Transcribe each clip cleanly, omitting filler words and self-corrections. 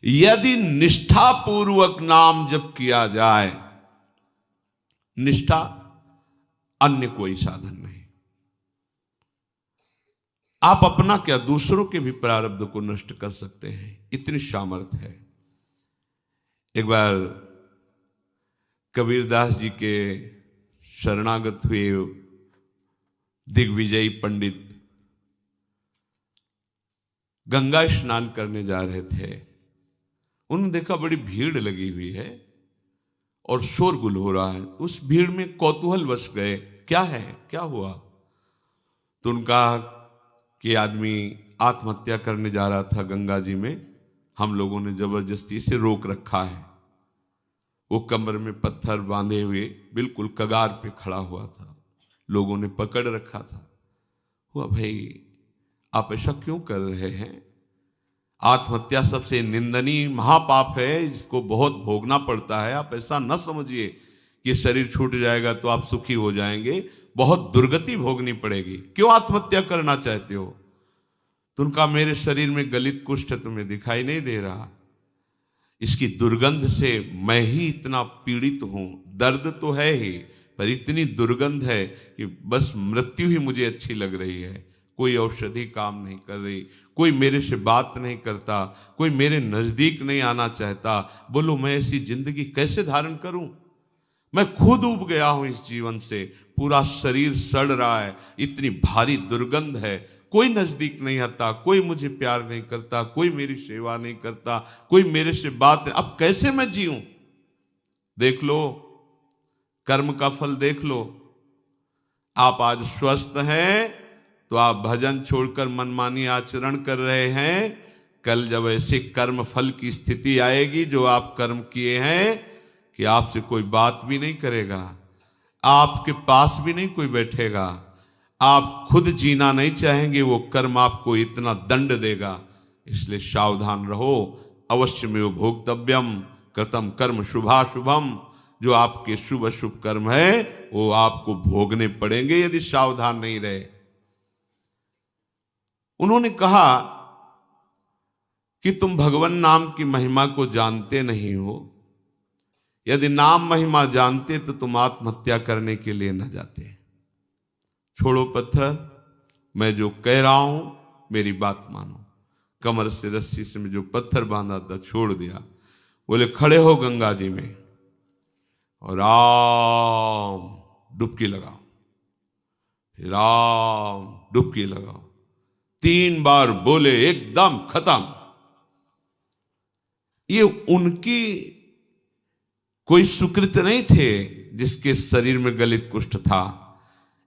यदि निष्ठा पूर्वक नाम जप किया जाए, निष्ठा, अन्य कोई साधन नहीं। आप अपना क्या, दूसरों के भी प्रारब्ध को नष्ट कर सकते हैं, इतनी सामर्थ्य है। एक बार कबीरदास जी के शरणागत हुए दिग्विजयी पंडित गंगा स्नान करने जा रहे थे। उन्होंने देखा बड़ी भीड़ लगी हुई है और शोरगुल हो रहा है। उस भीड़ में कौतूहल वश गए, क्या है, क्या हुआ? तो उनका कि आदमी आत्महत्या करने जा रहा था गंगा जी में, हम लोगों ने जबरदस्ती से रोक रखा है। वो कमर में पत्थर बांधे हुए बिल्कुल कगार पे खड़ा हुआ था, लोगों ने पकड़ रखा था। हुआ, भाई आप ऐसा क्यों कर रहे हैं? आत्महत्या सबसे निंदनीय महापाप है, इसको बहुत भोगना पड़ता है। आप ऐसा न समझिए कि शरीर छूट जाएगा तो आप सुखी हो जाएंगे, बहुत दुर्गति भोगनी पड़ेगी। क्यों आत्महत्या करना चाहते हो? तो उनका, मेरे शरीर में गलित कुष्ठ तुम्हें दिखाई नहीं दे रहा, इसकी दुर्गंध से मैं ही इतना पीड़ित हूं। दर्द तो है ही, पर इतनी दुर्गंध है कि बस मृत्यु ही मुझे अच्छी लग रही है। कोई औषधि काम नहीं कर रही, कोई मेरे से बात नहीं करता, कोई मेरे नजदीक नहीं आना चाहता। बोलो मैं ऐसी जिंदगी कैसे धारण करूं? मैं खुद उब गया हूं इस जीवन से, पूरा शरीर सड़ रहा है, इतनी भारी दुर्गंध है, कोई नजदीक नहीं आता, कोई मुझे प्यार नहीं करता, कोई मेरी सेवा नहीं करता, कोई मेरे से बात नहीं। अब कैसे मैं जीऊं? देख लो, कर्म का फल देख लो। आप आज स्वस्थ हैं तो आप भजन छोड़कर मनमानी आचरण कर रहे हैं। कल जब ऐसे कर्म फल की स्थिति आएगी जो आप कर्म किए हैं, कि आपसे कोई बात भी नहीं करेगा, आपके पास भी नहीं कोई बैठेगा, आप खुद जीना नहीं चाहेंगे, वो कर्म आपको इतना दंड देगा। इसलिए सावधान रहो। अवश्य में भोक्तव्यम कृतम कर्म शुभाशुभम। जो आपके शुभ अशुभ कर्म है वो आपको भोगने पड़ेंगे यदि सावधान नहीं रहे। उन्होंने कहा कि तुम भगवान नाम की महिमा को जानते नहीं हो। यदि नाम महिमा जानते तो तुम आत्महत्या करने के लिए न जाते। छोड़ो पत्थर, मैं जो कह रहा हूं मेरी बात मानो। कमर से रस्सी से में जो पत्थर बांधा था छोड़ दिया। बोले खड़े हो गंगा जी में और राम डुबकी लगाओ, राम डुबकी लगाओ। 3 बार बोले, एकदम खत्म। ये उनकी कोई सुकृत नहीं थे जिसके शरीर में गलित कुष्ठ था।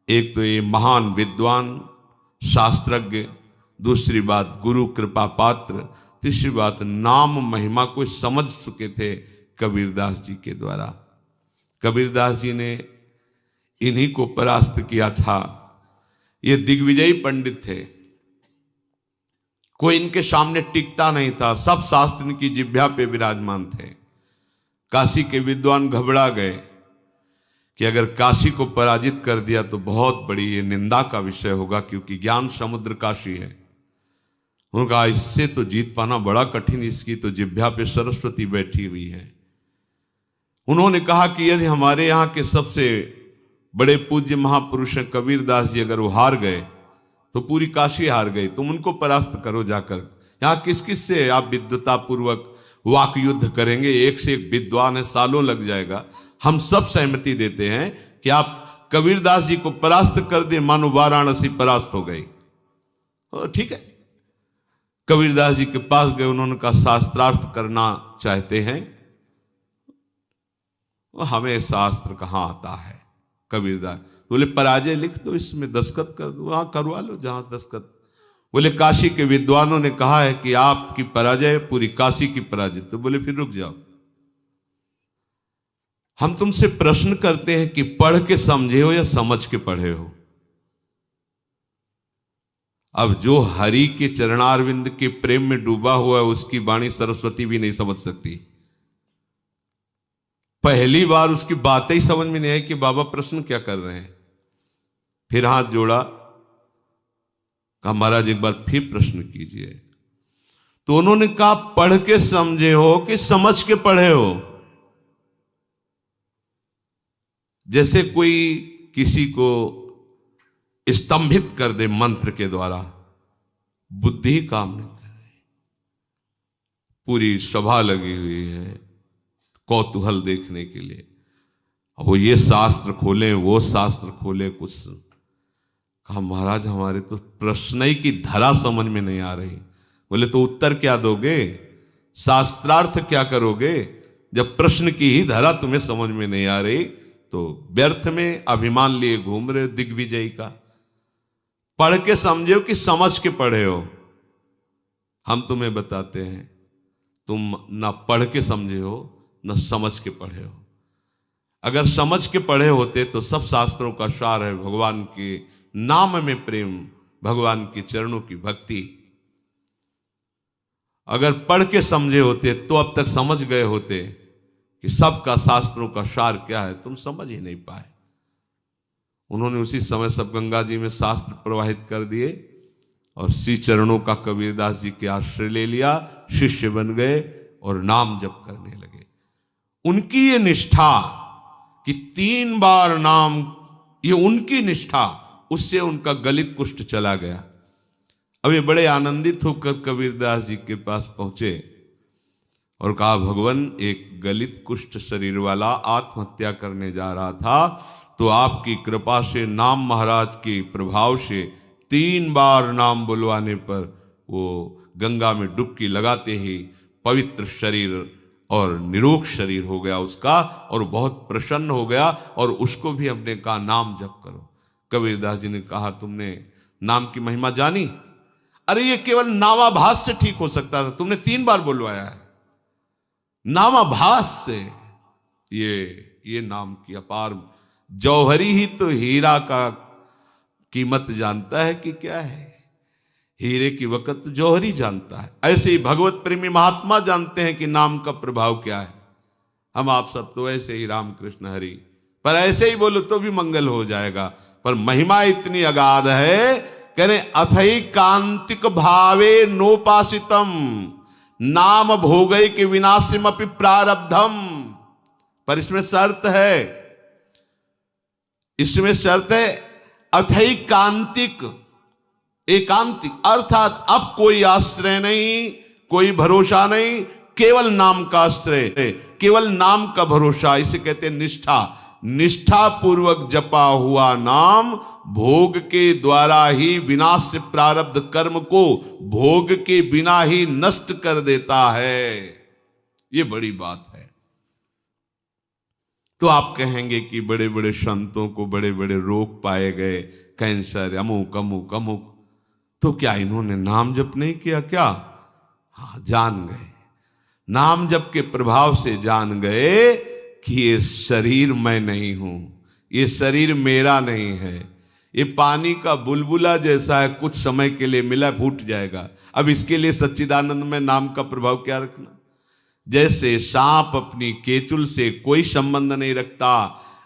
एक तो ये महान विद्वान शास्त्रज्ञ, दूसरी बात गुरु कृपा पात्र, तीसरी बात नाम महिमा को समझ चुके थे कबीरदास जी के द्वारा। कबीरदास जी ने इन्हीं को परास्त किया था। ये दिग्विजयी पंडित थे, कोई इनके सामने टिकता नहीं था, सब शास्त्र इनकी जिह्वा पे विराजमान थे। काशी के विद्वान घबरा गए कि अगर काशी को पराजित कर दिया तो बहुत बड़ी ये निंदा का विषय होगा, क्योंकि ज्ञान समुद्र काशी है। उन्होंने कहा इससे तो जीत पाना बड़ा कठिन, इसकी तो जिह्वा पे सरस्वती बैठी हुई है। उन्होंने कहा कि यदि हमारे यहाँ के सबसे बड़े पूज्य महापुरुष हैं कबीरदास जी, अगर वो हार गए तो पूरी काशी हार गई। तुम उनको परास्त करो जाकर। यहाँ किस किस से आप विद्वता पूर्वक वाक युद्ध करेंगे? एक से एक विद्वान है, सालों लग जाएगा। हम सब सहमति देते हैं कि आप कबीरदास जी को परास्त कर दे, मानो वाराणसी परास्त हो गई। ठीक है, कबीरदास जी के पास गए। उन्होंने कहा शास्त्रार्थ करना चाहते हैं। हमें शास्त्र कहाँ आता है? कबीरदास बोले पराजय लिख दो, इसमें दस्तखत कर दो, वहां करवा लो जहां दस्तखत। बोले काशी के विद्वानों ने कहा है कि आपकी पराजय पूरी काशी की पराजय। तो बोले फिर रुक जाओ, हम तुमसे प्रश्न करते हैं कि पढ़ के समझे हो या समझ के पढ़े हो? अब जो हरि के चरणारविंद के प्रेम में डूबा हुआ है उसकी वाणी सरस्वती भी नहीं समझ सकती। पहली बार उसकी बातें ही समझ में नहीं आई कि बाबा प्रश्न क्या कर रहे हैं। फिर हाथ जोड़ा, कहा महाराज एक बार फिर प्रश्न कीजिए। तो उन्होंने कहा पढ़ के समझे हो कि समझ के पढ़े हो? जैसे कोई किसी को स्तंभित कर दे मंत्र के द्वारा, बुद्धि काम नहीं कर रही, पूरी सभा लगी हुई है कौतूहल देखने के लिए। अब वो ये शास्त्र खोले वो शास्त्र खोले, कुछ कहा महाराज हमारे तो प्रश्न ही की धरा समझ में नहीं आ रही। बोले तो उत्तर क्या दोगे, शास्त्रार्थ क्या करोगे, जब प्रश्न की ही धरा तुम्हें समझ में नहीं आ रही तो व्यर्थ में अभिमान लिए घूम रहे हो दिग्विजयी का। पढ़ के समझे हो कि समझ के पढ़े हो? हम तुम्हें बताते हैं तुम ना पढ़ के समझे हो न समझ के पढ़े हो। अगर समझ के पढ़े होते तो सब शास्त्रों का सार है भगवान के नाम में प्रेम, भगवान के चरणों की भक्ति। अगर पढ़ के समझे होते तो अब तक समझ गए होते कि सबका शास्त्रों का सार क्या है, तुम समझ ही नहीं पाए। उन्होंने उसी समय सब गंगा जी में शास्त्र प्रवाहित कर दिए और श्री चरणों का कबीरदास जी के आश्रय ले लिया, शिष्य बन गए और नाम जप करने लगे। उनकी ये निष्ठा कि 3 बार नाम, ये उनकी निष्ठा, उससे उनका गलित कुष्ठ चला गया। अब ये बड़े आनंदित होकर कबीरदास जी के पास पहुंचे और कहा भगवान एक गलित कुष्ठ शरीर वाला आत्महत्या करने जा रहा था, तो आपकी कृपा से नाम महाराज के प्रभाव से 3 बार नाम बुलवाने पर वो गंगा में डुबकी लगाते ही पवित्र शरीर और निरोग शरीर हो गया उसका, और बहुत प्रसन्न हो गया। और उसको भी हमने कहा नाम जप करो। कबीरदास जी ने कहा तुमने नाम की महिमा जानी? अरे ये केवल नामाभास से ठीक हो सकता था, तुमने 3 बार बुलवाया है। नामाभास से ये नाम की अपार, जौहरी ही तो हीरा का कीमत जानता है कि क्या है, हीरे की वक़्त जौहरी जानता है। ऐसे ही भगवत प्रेमी महात्मा जानते हैं कि नाम का प्रभाव क्या है। हम आप सब तो ऐसे ही राम कृष्ण हरि, पर ऐसे ही बोलो तो भी मंगल हो जाएगा, पर महिमा इतनी अगाध है, कहने अथई कांतिक भावे नोपासितम नाम भोगई के विनाशिम अपि प्रारब्धम। पर इसमें शर्त है, इसमें शर्त है अथई कांतिक, एकांतिक, अर्थात अब कोई आश्रय नहीं, कोई भरोसा नहीं, केवल नाम का आश्रय, केवल नाम का भरोसा। इसे कहते हैं निष्ठा। निष्ठा पूर्वक जपा हुआ नाम भोग के द्वारा ही विनाश से प्रारब्ध कर्म को भोग के बिना ही नष्ट कर देता है। ये बड़ी बात है। तो आप कहेंगे कि बड़े बड़े संतों को बड़े बड़े रोग पाए गए, कैंसर, अमुक अमुक अमुक, तो क्या इन्होंने नाम जप नहीं किया क्या? हाँ, जान गए, नाम जप के प्रभाव से जान गए कि ये शरीर मैं नहीं हूं, ये शरीर मेरा नहीं है, ये पानी का बुलबुला जैसा है, कुछ समय के लिए मिला फूट जाएगा। अब इसके लिए सच्चिदानंद में नाम का प्रभाव क्या रखना? जैसे सांप अपनी केचुल से कोई संबंध नहीं रखता,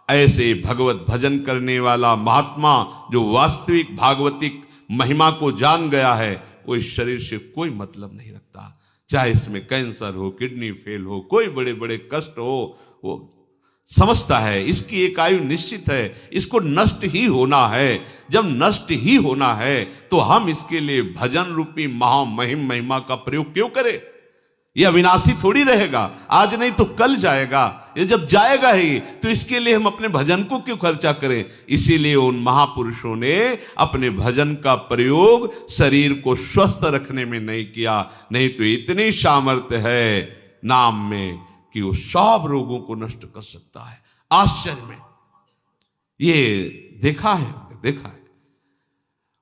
ऐसे भगवत भजन करने वाला महात्मा जो वास्तविक भागवतिक महिमा को जान गया है, वो इस शरीर से कोई मतलब नहीं रखता। चाहे इसमें कैंसर हो, किडनी फेल हो, कोई बड़े बड़े कष्ट हो, वो समझता है इसकी एक आयु निश्चित है, इसको नष्ट ही होना है। जब नष्ट ही होना है तो हम इसके लिए भजन रूपी महामहिम महिमा का प्रयोग क्यों करें? ये अविनाशी थोड़ी रहेगा, आज नहीं तो कल जाएगा। ये जब जाएगा ही तो इसके लिए हम अपने भजन को क्यों खर्चा करें? इसीलिए उन महापुरुषों ने अपने भजन का प्रयोग शरीर को स्वस्थ रखने में नहीं किया, नहीं तो इतनी सामर्थ्य है नाम में कि वो सब रोगों को नष्ट कर सकता है। आश्चर्य में ये देखा है।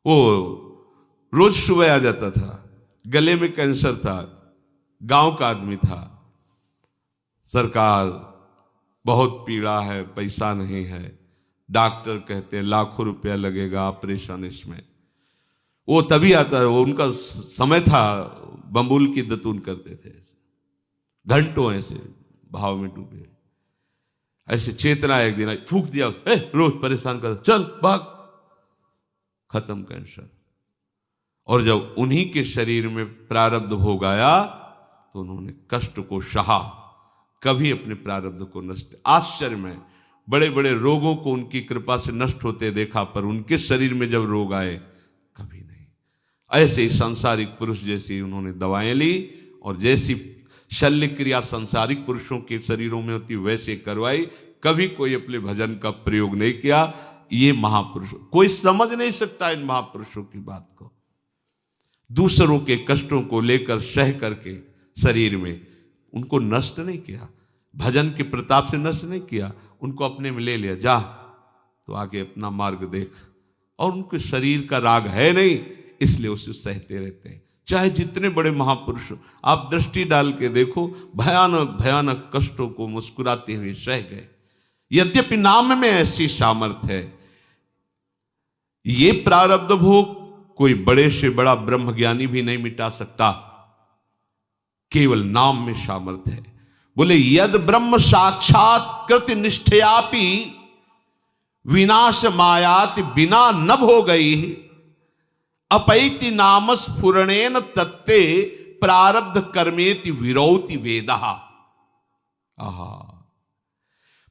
वो रोज सुबह आ जाता था, गले में कैंसर था, गांव का आदमी था, सरकार बहुत पीड़ा है, पैसा नहीं है, डॉक्टर कहते हैं लाखों रुपया लगेगा ऑपरेशन इसमें। वो तभी आता है, वो उनका समय था, बम्बुल की दतून करते थे, घंटों ऐसे भाव में डूबे। ऐसे चेतना एक दिन थूक दिया, रोज परेशान कर, चल भाग, खत्म कैंसर। और जब उन्हीं के शरीर में प्रारब्ध भोग आया तो उन्होंने कष्ट को सहा, कभी अपने प्रारब्ध को नष्ट। आश्चर्य में बड़े बड़े रोगों को उनकी कृपा से नष्ट होते देखा, पर उनके शरीर में जब रोग आए कभी नहीं। ऐसे ही सांसारिक पुरुष जैसी उन्होंने दवाएं ली और जैसी शल्य क्रिया सांसारिक पुरुषों के शरीरों में होती वैसे करवाई, कभी कोई अपने भजन का प्रयोग नहीं किया। ये महापुरुष, कोई समझ नहीं सकता इन महापुरुषों की बात को। दूसरों के कष्टों को लेकर सह करके शरीर में उनको नष्ट नहीं किया, भजन के प्रताप से नष्ट नहीं किया, उनको अपने में ले लिया, जा तो आगे अपना मार्ग देख। और उनके शरीर का राग है नहीं, इसलिए उसे सहते रहते हैं। चाहे जितने बड़े महापुरुष आप दृष्टि डाल के देखो, भयानक भयानक कष्टों को मुस्कुराते हुए सह गए। यद्यपि नाम में ऐसी सामर्थ्य है, ये प्रारब्ध भोग कोई बड़े से बड़ा ब्रह्मज्ञानी भी नहीं मिटा सकता, केवल नाम में सामर्थ्य है। बोले यद ब्रह्म साक्षात कृत निष्ठयापि विनाश मायात बिना न भो गई अपैति नाम स्फुरणेन तत्ते प्रारब्ध कर्मेति विरौति वेदः। आहा,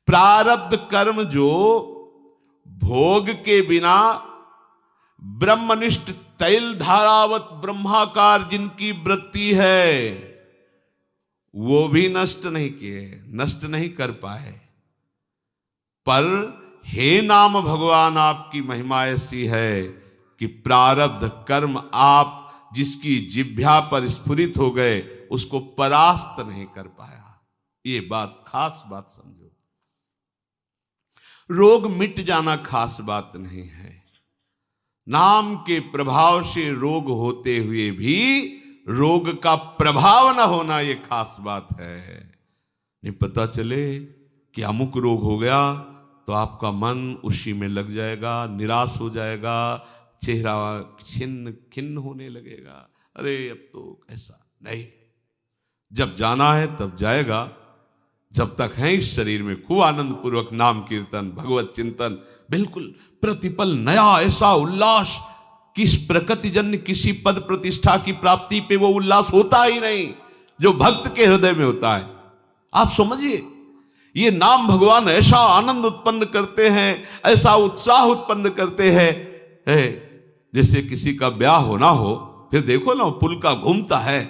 प्रारब्ध कर्म जो भोग के बिना ब्रह्मनिष्ठ तैल धारावत ब्रह्माकार जिनकी वृत्ति है, वो भी नष्ट नहीं किए, नष्ट नहीं कर पाए। पर हे नाम भगवान, आपकी महिमा ऐसी है कि प्रारब्ध कर्म आप जिसकी जिह्वा पर स्फुरित हो गए उसको परास्त नहीं कर पाया। ये बात, खास बात समझो। रोग मिट जाना खास बात नहीं है, नाम के प्रभाव से रोग होते हुए भी रोग का प्रभाव न होना ये खास बात है। नहीं पता चले कि अमुक रोग हो गया तो आपका मन उसी में लग जाएगा, निराश हो जाएगा, चेहरा छिन्न खिन्न होने लगेगा, अरे अब तो ऐसा नहीं। जब जाना है तब जाएगा, जब तक है इस शरीर में खूब आनंद पूर्वक नाम कीर्तन भगवत चिंतन, बिल्कुल प्रतिपल नया ऐसा उल्लास कि इस प्रकृति जन्य किसी पद प्रतिष्ठा की प्राप्ति पे वो उल्लास होता ही नहीं जो भक्त के हृदय में होता है। आप समझिए, ये नाम भगवान ऐसा आनंद उत्पन्न करते हैं, ऐसा उत्साह उत्पन्न करते हैं, जैसे किसी का ब्याह होना हो, फिर देखो ना पुल का घूमता है,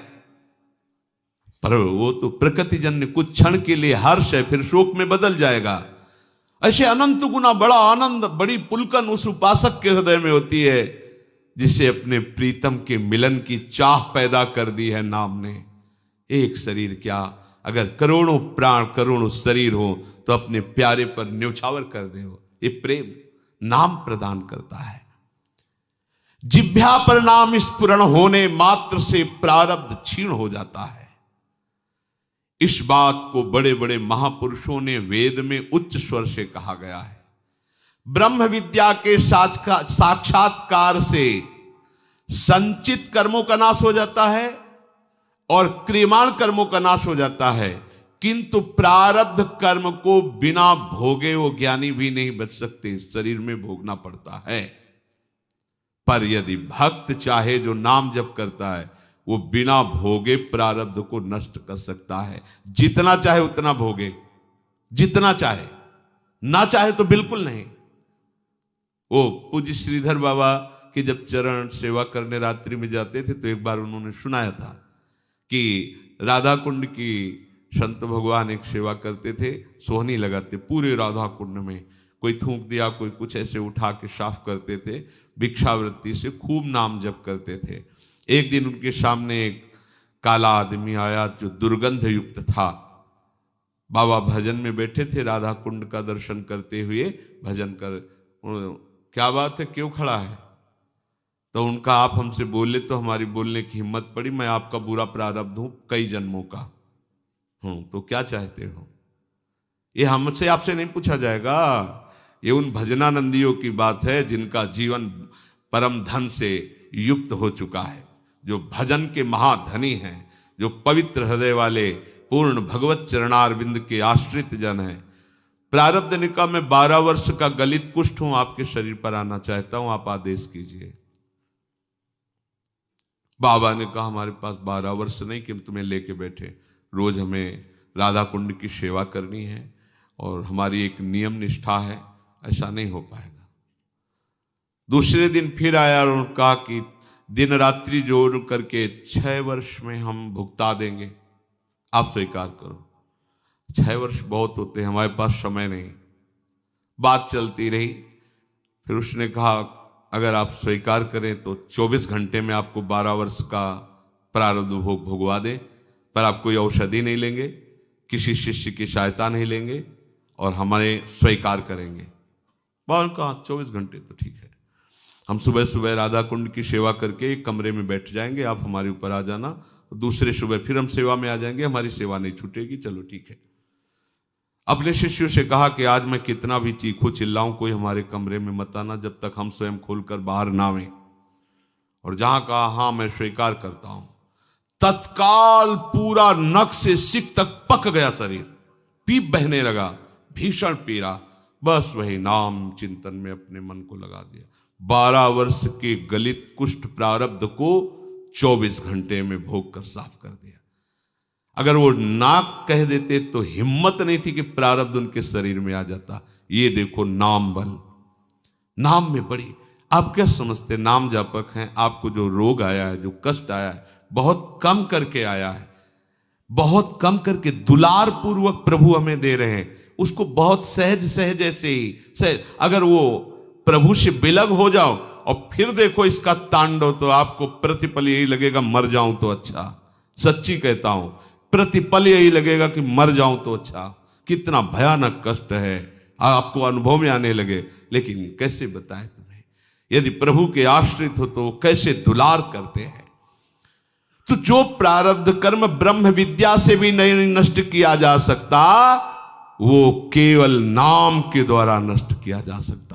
पर वो तो प्रकृति जन्य कुछ क्षण के लिए हर्ष है, फिर शोक में बदल जाएगा। ऐसे अनंत गुना बड़ा आनंद, बड़ी पुलकन उस उपासक के हृदय में होती है जिसे अपने प्रीतम के मिलन की चाह पैदा कर दी है नाम ने। एक शरीर क्या, अगर करोड़ों प्राण करोड़ों शरीर हो तो अपने प्यारे पर न्यौछावर कर दे। ये प्रेम नाम प्रदान करता है। जिह्वा पर नाम स्फुरण होने मात्र से प्रारब्ध क्षीण हो जाता है। इस बात को बड़े बड़े महापुरुषों ने वेद में उच्च स्वर से कहा गया है। ब्रह्म विद्या के साक्षात्कार से संचित कर्मों का नाश हो जाता है और क्रियमाण कर्मों का नाश हो जाता है, किंतु प्रारब्ध कर्म को बिना भोगे वो ज्ञानी भी नहीं बच सकते, शरीर में भोगना पड़ता है। पर यदि भक्त चाहे जो नाम जप करता है वो बिना भोगे प्रारब्ध को नष्ट कर सकता है। जितना चाहे उतना भोगे, जितना चाहे, ना चाहे तो बिल्कुल नहीं। वो पूज्य श्रीधर बाबा के जब चरण सेवा करने रात्रि में जाते थे तो एक बार उन्होंने सुनाया था कि राधा कुंड की संत भगवान एक सेवा करते थे, सोहनी लगाते पूरे राधा कुंड में, कोई थूक दिया, कोई कुछ ऐसे उठा के साफ करते थे, भिक्षावृत्ति से खूब नाम जप करते थे। एक दिन उनके सामने एक काला आदमी आया जो दुर्गंध युक्त था। बाबा भजन में बैठे थे, राधा कुंड का दर्शन करते हुए भजन कर, क्या बात है, क्यों खड़ा है? तो उनका आप हमसे बोले तो हमारी बोलने की हिम्मत पड़ी, मैं आपका बुरा प्रारब्ध हूं कई जन्मों का हूं, तो क्या चाहते हो? ये हमसे आपसे नहीं पूछा जाएगा, ये उन भजनानंदियों की बात है जिनका जीवन परम धन से युक्त हो चुका है, जो भजन के महाधनी हैं, जो पवित्र हृदय वाले पूर्ण भगवत चरणारविंद के आश्रित जन हैं। प्रारब्ध निका में 12 वर्ष का गलित कुष्ठ हूं, आपके शरीर पर आना चाहता हूं, आप आदेश कीजिए। बाबा ने कहा हमारे पास 12 वर्ष नहीं कि हम तुम्हें लेके बैठे, रोज हमें राधा कुंड की सेवा करनी है और हमारी एक नियम निष्ठा है, ऐसा नहीं हो पाएगा। दूसरे दिन फिर आया और कहा कि दिन रात्रि जोड़ करके 6 वर्ष में हम भुगता देंगे, आप स्वीकार करो। 6 वर्ष बहुत होते हैं, हमारे पास समय नहीं। बात चलती रही, फिर उसने कहा अगर आप स्वीकार करें तो 24 घंटे में आपको 12 वर्ष का प्रारब्ध भोग भुगवा दें, पर आप कोई औषधि नहीं लेंगे, किसी शिष्य की सहायता नहीं लेंगे और हमारे स्वीकार करेंगे। बाबा ने कहा 24 घंटे तो ठीक है, हम सुबह सुबह राधा कुंड की सेवा करके एक कमरे में बैठ जाएंगे, आप हमारे ऊपर आ जाना, दूसरे सुबह फिर हम सेवा में आ जाएंगे, हमारी सेवा नहीं छूटेगी। चलो ठीक है। अपने शिष्यों से कहा कि आज मैं कितना भी चीखूं चिल्लाऊं, कोई हमारे कमरे में मत आना जब तक हम स्वयं खोलकर बाहर ना आवें। और जहां कहा हाँ मैं स्वीकार करता हूं, तत्काल पूरा नख से सिक तक पक गया शरीर, पीप बहने लगा, भीषण पीड़ा। बस वही नाम चिंतन में अपने मन को लगा दिया। 12 वर्ष के गलित कुष्ठ प्रारब्ध को 24 घंटे में भोग कर साफ कर दिया। अगर वो नाक कह देते तो हिम्मत नहीं थी कि प्रारब्ध उनके शरीर में आ जाता। ये देखो नाम बल, नाम में बड़ी। आप क्या समझते नाम जापक हैं, आपको जो रोग आया है, जो कष्ट आया है, बहुत कम करके आया है, बहुत कम करके दुलार पूर्वक प्रभु हमें दे रहे हैं, उसको बहुत सहज सहज ऐसे ही सहज। अगर वो प्रभु से बिलग हो जाओ और फिर देखो इसका तांडव, तो आपको प्रतिपल यही लगेगा मर जाऊं तो अच्छा। सच्ची कहता हूं, प्रतिपल यही लगेगा कि मर जाऊं तो अच्छा। कितना भयानक कष्ट है, आपको अनुभव में आने लगे। लेकिन कैसे बताएं तुम्हें, यदि प्रभु के आश्रित हो तो कैसे दुलार करते हैं। तो जो प्रारब्ध कर्म ब्रह्म विद्या से भी नहीं नष्ट किया जा सकता, वो केवल नाम के द्वारा नष्ट किया जा सकता।